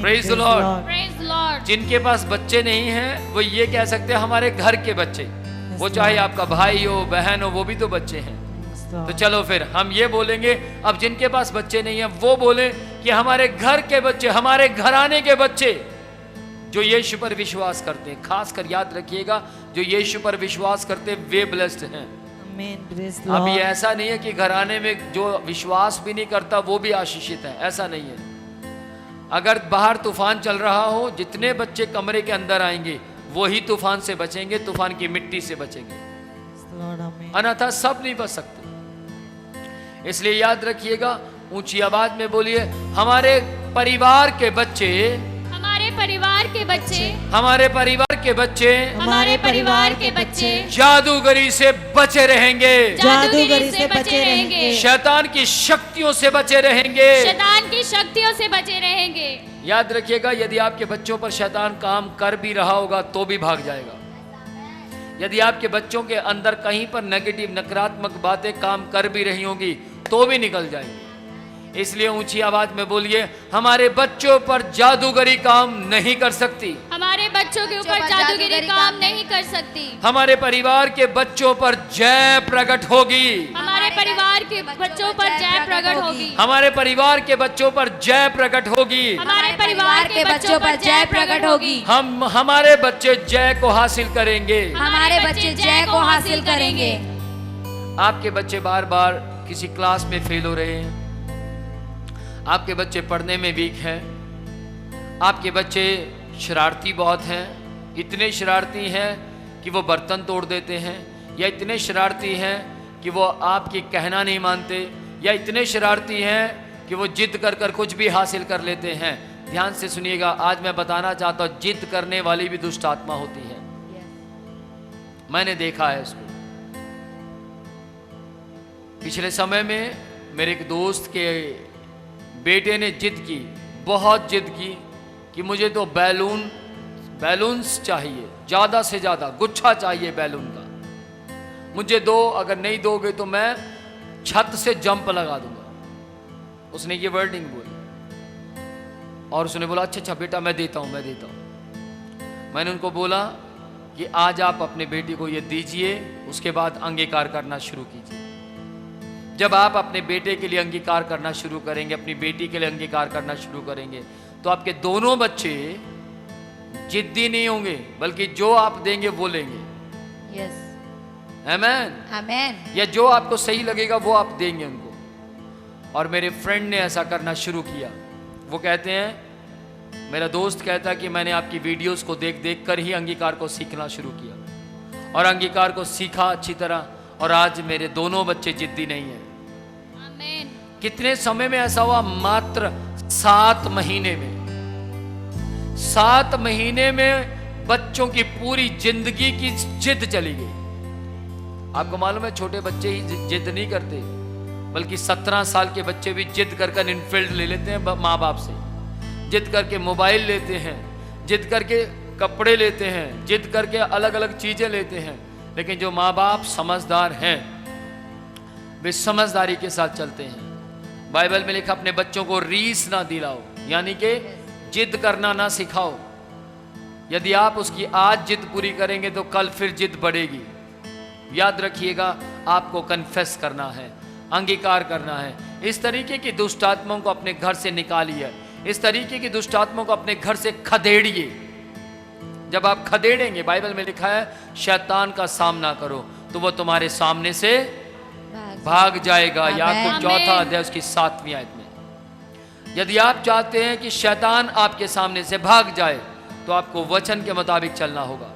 Praise the Lord. जिनके पास बच्चे नहीं हैं वो ये कह सकते हैं हमारे घर के बच्चे, वो चाहे आपका भाई हो बहन हो वो भी तो बच्चे हैं। तो चलो फिर हम ये बोलेंगे, अब जिनके पास बच्चे नहीं हैं वो बोले कि हमारे घर के बच्चे, हमारे घराने के बच्चे जो यीशु पर विश्वास करते हैं। खासकर याद रखिएगा, जो यीशु पर विश्वास करते हैं वे ब्लेस्ड हैं। अब ये ऐसा नहीं है कि घराने में जो विश्वास भी नहीं करता वो भी आशीषित है, ऐसा नहीं है। अगर बाहर तूफान चल रहा हो, जितने बच्चे कमरे के अंदर आएंगे वही तूफान से बचेंगे, तूफान की मिट्टी से बचेंगे, अन्यथा सब नहीं बच सकते। इसलिए याद रखिएगा, ऊंची आवाज में बोलिए, हमारे परिवार के बच्चे, हमारे परिवार के बच्चे, हमारे परिवार के बच्चे, हमारे परिवार के बच्चे जादूगरी से बचे रहेंगे, जादूगरी से बचे रहेंगे, शैतान की शक्तियों से बचे रहेंगे, शैतान की शक्तियों से बचे रहेंगे। याद रखिएगा, यदि आपके बच्चों पर शैतान काम कर भी रहा होगा तो भी भाग जाएगा। यदि आपके बच्चों के अंदर कहीं पर नेगेटिव नकारात्मक बातें काम कर भी रही होंगी तो भी निकल जाएंगी। इसलिए ऊंची आवाज में बोलिए, हमारे बच्चों पर जादूगरी काम नहीं कर सकती, हमारे बच्चों के ऊपर जादूगरी काम नहीं कर सकती, हमारे परिवार के बच्चों पर जय प्रकट होगी, हमारे परिवार के बच्चों पर जय प्रकट होगी, हमारे परिवार के बच्चों पर जय प्रकट होगी, हमारे परिवार के बच्चों पर जय प्रकट होगी। हमारे बच्चे जय को हासिल करेंगे, हमारे बच्चे जय को हासिल करेंगे। आपके बच्चे बार बार किसी क्लास में फेल हो रहे हैं, आपके बच्चे पढ़ने में वीक हैं, आपके बच्चे शरारती बहुत हैं, इतने शरारती हैं कि वो बर्तन तोड़ देते हैं, या इतने शरारती हैं कि वो आपकी कहना नहीं मानते, या इतने शरारती हैं कि वो जिद कर कर कुछ भी हासिल कर लेते हैं। ध्यान से सुनिएगा, आज मैं बताना चाहता हूँ, जिद करने वाली भी दुष्ट आत्मा होती है। मैंने देखा है इसको। पिछले समय में मेरे एक दोस्त के बेटे ने जिद की, बहुत जिद की कि मुझे तो बैलून्स चाहिए, ज़्यादा से ज़्यादा गुच्छा चाहिए बैलून का, मुझे दो, अगर नहीं दोगे तो मैं छत से जंप लगा दूंगा। उसने ये वर्डिंग बोली और उसने बोला अच्छा अच्छा बेटा मैं देता हूँ, मैं देता हूँ। मैंने उनको बोला कि आज आप अपने बेटी को ये दीजिए, उसके बाद अंगीकार करना शुरू कीजिए। जब आप अपने बेटे के लिए अंगीकार करना शुरू करेंगे, अपनी बेटी के लिए अंगीकार करना शुरू करेंगे, तो आपके दोनों बच्चे जिद्दी नहीं होंगे, बल्कि जो आप देंगे वो लेंगे। यस, आमेन, आमेन। या जो आपको सही लगेगा वो आप देंगे उनको। और मेरे फ्रेंड ने ऐसा करना शुरू किया। वो कहते हैं, मेरा दोस्त कहता है कि मैंने आपकी वीडियोस को देख देख कर ही अंगीकार को सीखना शुरू किया और अंगीकार को सीखा अच्छी तरह, और आज मेरे दोनों बच्चे जिद्दी नहीं हैं। आमीन। कितने समय में ऐसा हुआ? मात्र 7 महीने में। 7 महीने में बच्चों की पूरी जिंदगी की जिद चली गई। आपको मालूम है, छोटे बच्चे ही जिद नहीं करते, बल्कि 17 साल के बच्चे भी जिद कर कर इनफील्ड ले लेते हैं माँ बाप से, जिद करके मोबाइल लेते हैं, जिद करके कपड़े लेते हैं, जिद करके अलग अलग चीजें लेते हैं। लेकिन जो माँ बाप समझदार हैं वे समझदारी के साथ चलते हैं। बाइबल में लिखा, अपने बच्चों को रीस ना दिलाओ, यानी कि जिद करना ना सिखाओ। यदि आप उसकी आज जिद पूरी करेंगे तो कल फिर जिद बढ़ेगी। याद रखिएगा, आपको कन्फेस करना है, अंगीकार करना है। इस तरीके की दुष्ट आत्माओं को अपने घर से निकालिए, इस तरीके की दुष्ट आत्माओं को अपने घर से खदेड़िए। जब आप खदेड़ेंगे, बाइबल में लिखा है शैतान का सामना करो तो वो तुम्हारे सामने से भाग जाएगा। याकूब 4 अध्याय उसकी 7वीं आयत में। यदि आप चाहते हैं कि शैतान आपके सामने से भाग जाए तो आपको वचन के मुताबिक चलना होगा,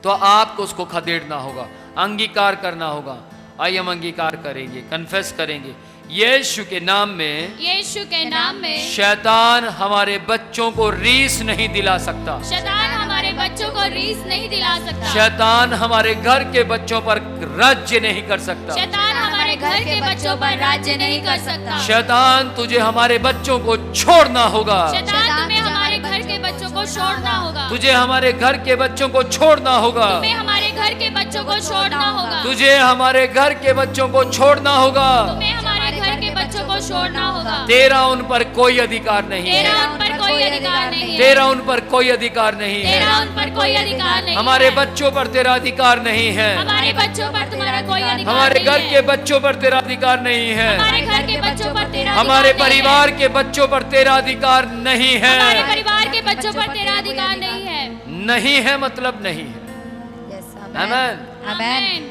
तो आपको उसको खदेड़ना होगा, अंगीकार करना होगा। आइए हम अंगीकार करेंगे, कन्फेस करेंगे। यीशु के नाम में, यीशु के नाम में शैतान हमारे बच्चों को रीस नहीं दिला सकता, शैतान हमारे बच्चों को रीस नहीं दिला सकता, शैतान हमारे घर के बच्चों पर राज्य नहीं कर सकता, शैतान हमारे घर के बच्चों पर राज्य नहीं कर सकता। शैतान तुझे हमारे बच्चों को छोड़ना होगा, शैतान तुम्हें हमारे घर के बच्चों को छोड़ना होगा, तुझे हमारे घर के बच्चों को छोड़ना होगा, तुम्हें हमारे घर के बच्चों को छोड़ना होगा, तुझे हमारे घर के बच्चों को छोड़ना होगा, तुम्हें हमारे घर के बच्चों को छोड़ना होगा। तेरा उन पर कोई अधिकार नहीं है, तेरा उन पर कोई अधिकार नहीं है। तेरा उन पर कोई अधिकार नहीं है। तेरा उन पर कोई अधिकार नहीं हमारे है। बच्चों पर तेरा अधिकार नहीं है। हमारे बच्चों पर तुम्हारा कोई अधिकार हमारे नहीं घर है। के बच्चों पर तेरा अधिकार नहीं है। हमारे घर के बच्चों पर तेरा हमारे अधिकार नहीं है। परिवार के बच्चों पर तेरा अधिकार नहीं हमारे है। परिवार के बच्चों पर तेरा अधिकार नहीं है। नहीं है मतलब नहीं है। आमेन। आमेन।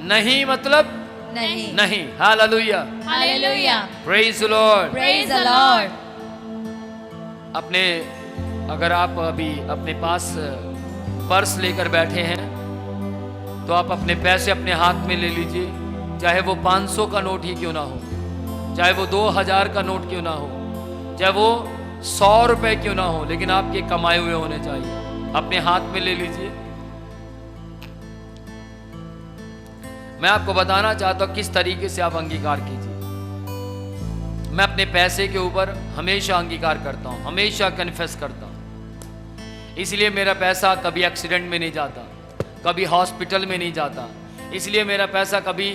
नहीं मतलब नहीं। नहीं। Hallelujah. Hallelujah. Praise the lord. Praise the Lord. अपने अगर आप अभी अपने पास पर्स लेकर बैठे हैं तो आप अपने पैसे अपने हाथ में ले लीजिए, चाहे वो 500 का नोट ही क्यों ना हो, चाहे वो 2000 का नोट क्यों ना हो, चाहे वो 100 रुपए क्यों ना हो, लेकिन आपके कमाए हुए होने चाहिए। अपने हाथ में ले लीजिए। मैं आपको बताना चाहता हूं किस तरीके से आप अंगीकार कीजिए। मैं अपने पैसे के ऊपर हमेशा अंगीकार करता हूं, हमेशा कन्फेस करता हूं। इसलिए मेरा पैसा कभी एक्सीडेंट में नहीं जाता, कभी हॉस्पिटल में नहीं जाता। इसलिए मेरा पैसा कभी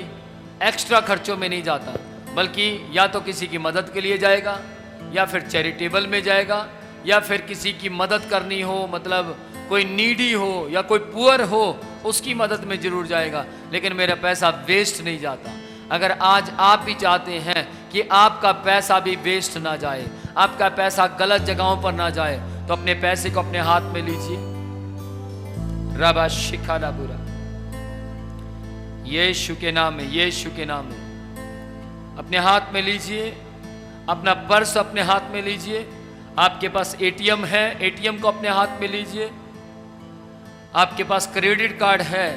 एक्स्ट्रा खर्चों में नहीं जाता, बल्कि या तो किसी की मदद के लिए जाएगा, या फिर चैरिटेबल में जाएगा, या फिर किसी की मदद करनी हो, मतलब कोई नीडी हो या कोई पुअर हो, उसकी मदद में जरूर जाएगा। लेकिन मेरा पैसा वेस्ट नहीं जाता। अगर आज आप भी चाहते हैं कि आपका पैसा भी वेस्ट ना जाए, आपका पैसा गलत जगहों पर ना जाए, तो अपने पैसे को अपने हाथ में लीजिए। रबा शिखाना बुरा, यीशु के नाम में, यीशु के नाम में अपने हाथ में लीजिए। अपना पर्स अपने हाथ में लीजिए। आपके पास एटीएम है, एटीएम को अपने हाथ में लीजिए। आपके पास क्रेडिट कार्ड है,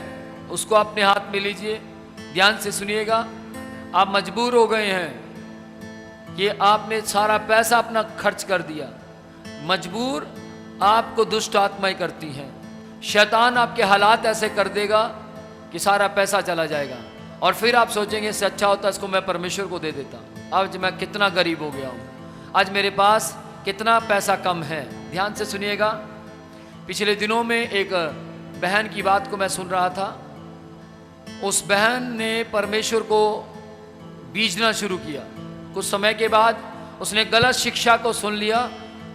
उसको अपने हाथ में लीजिए। ध्यान से सुनिएगा, आप मजबूर हो गए हैं कि आपने सारा पैसा अपना खर्च कर दिया। मजबूर आपको दुष्ट आत्माएं करती हैं। शैतान आपके हालात ऐसे कर देगा कि सारा पैसा चला जाएगा, और फिर आप सोचेंगे इससे अच्छा होता इसको मैं परमेश्वर को दे देता। आज मैं कितना गरीब हो गया हूँ, आज मेरे पास कितना पैसा कम है। ध्यान से सुनिएगा। पिछले दिनों में एक बहन की बात को मैं सुन रहा था। उस बहन ने परमेश्वर को बीजना शुरू किया। कुछ समय के बाद उसने गलत शिक्षा को सुन लिया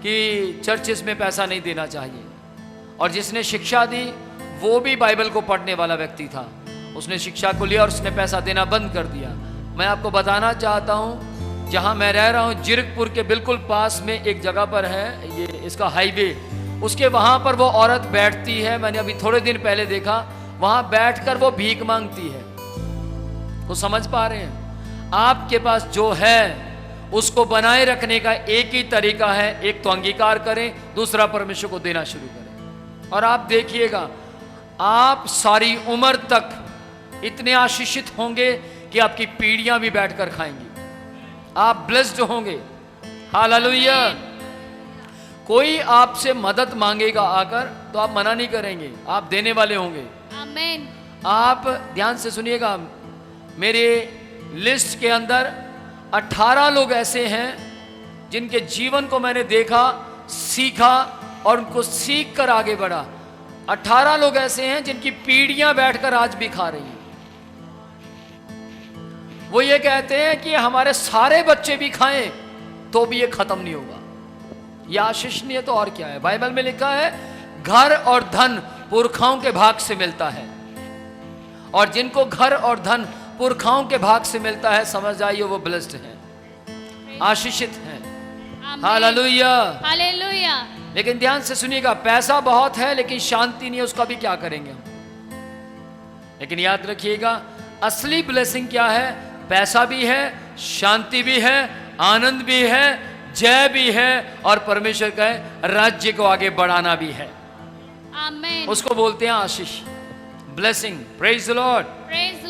कि चर्चेस में पैसा नहीं देना चाहिए, और जिसने शिक्षा दी वो भी बाइबल को पढ़ने वाला व्यक्ति था। उसने शिक्षा को लिया और उसने पैसा देना बंद कर दिया। मैं आपको बताना चाहता हूँ, जहाँ मैं रह रहा हूँ जीरकपुर के बिल्कुल पास में एक जगह पर है, ये इसका हाईवे, उसके वहाँ पर वो औरत बैठती है। मैंने अभी थोड़े दिन पहले देखा, वहाँ बैठकर वो भीख मांगती है। वो समझ पा रहे हैं? आपके पास जो है उसको बनाए रखने का एक ही तरीका है, एक तो अंगीकार करें, दूसरा परमेश्वर को देना शुरू करें। और आप देखिएगा, आप सारी उम्र तक इतने आशीषित होंगे कि आपकी पीढ़ियां भी बैठकर खाएंगी। आप ब्लेस्ड होंगे। हालेलुया। कोई आपसे मदद मांगेगा आकर तो आप मना नहीं करेंगे, आप देने वाले होंगे। आमेन। आप ध्यान से सुनिएगा, मेरे लिस्ट के अंदर 18 लोग ऐसे हैं जिनके जीवन को मैंने देखा, सीखा और उनको सीख कर आगे बढ़ा। 18 लोग ऐसे हैं जिनकी पीढ़ियां बैठकर आज भी खा रही हैं। वो ये कहते हैं कि हमारे सारे बच्चे भी खाएं तो भी ये खत्म नहीं होगा। ये आशीष नहीं है तो और क्या है? बाइबल में लिखा है, घर और धन पुरखाओं के भाग से मिलता है, और जिनको घर और धन पुरखाओं के भाग से मिलता है, समझ जाइए वो ब्लेस्ड हैं, आशीषित हैं। हालेलुया। हालेलुया। लेकिन ध्यान से सुनिएगा, पैसा बहुत है लेकिन शांति नहीं है, उसका भी क्या करेंगे हम? लेकिन याद रखिएगा, असली ब्लेसिंग क्या है? पैसा भी है, शांति भी है, आनंद भी है, जय भी है, और परमेश्वर का राज्य को आगे बढ़ाना भी है। आमेन। उसको बोलते हैं आशीष, blessing. Praise the lord. Praise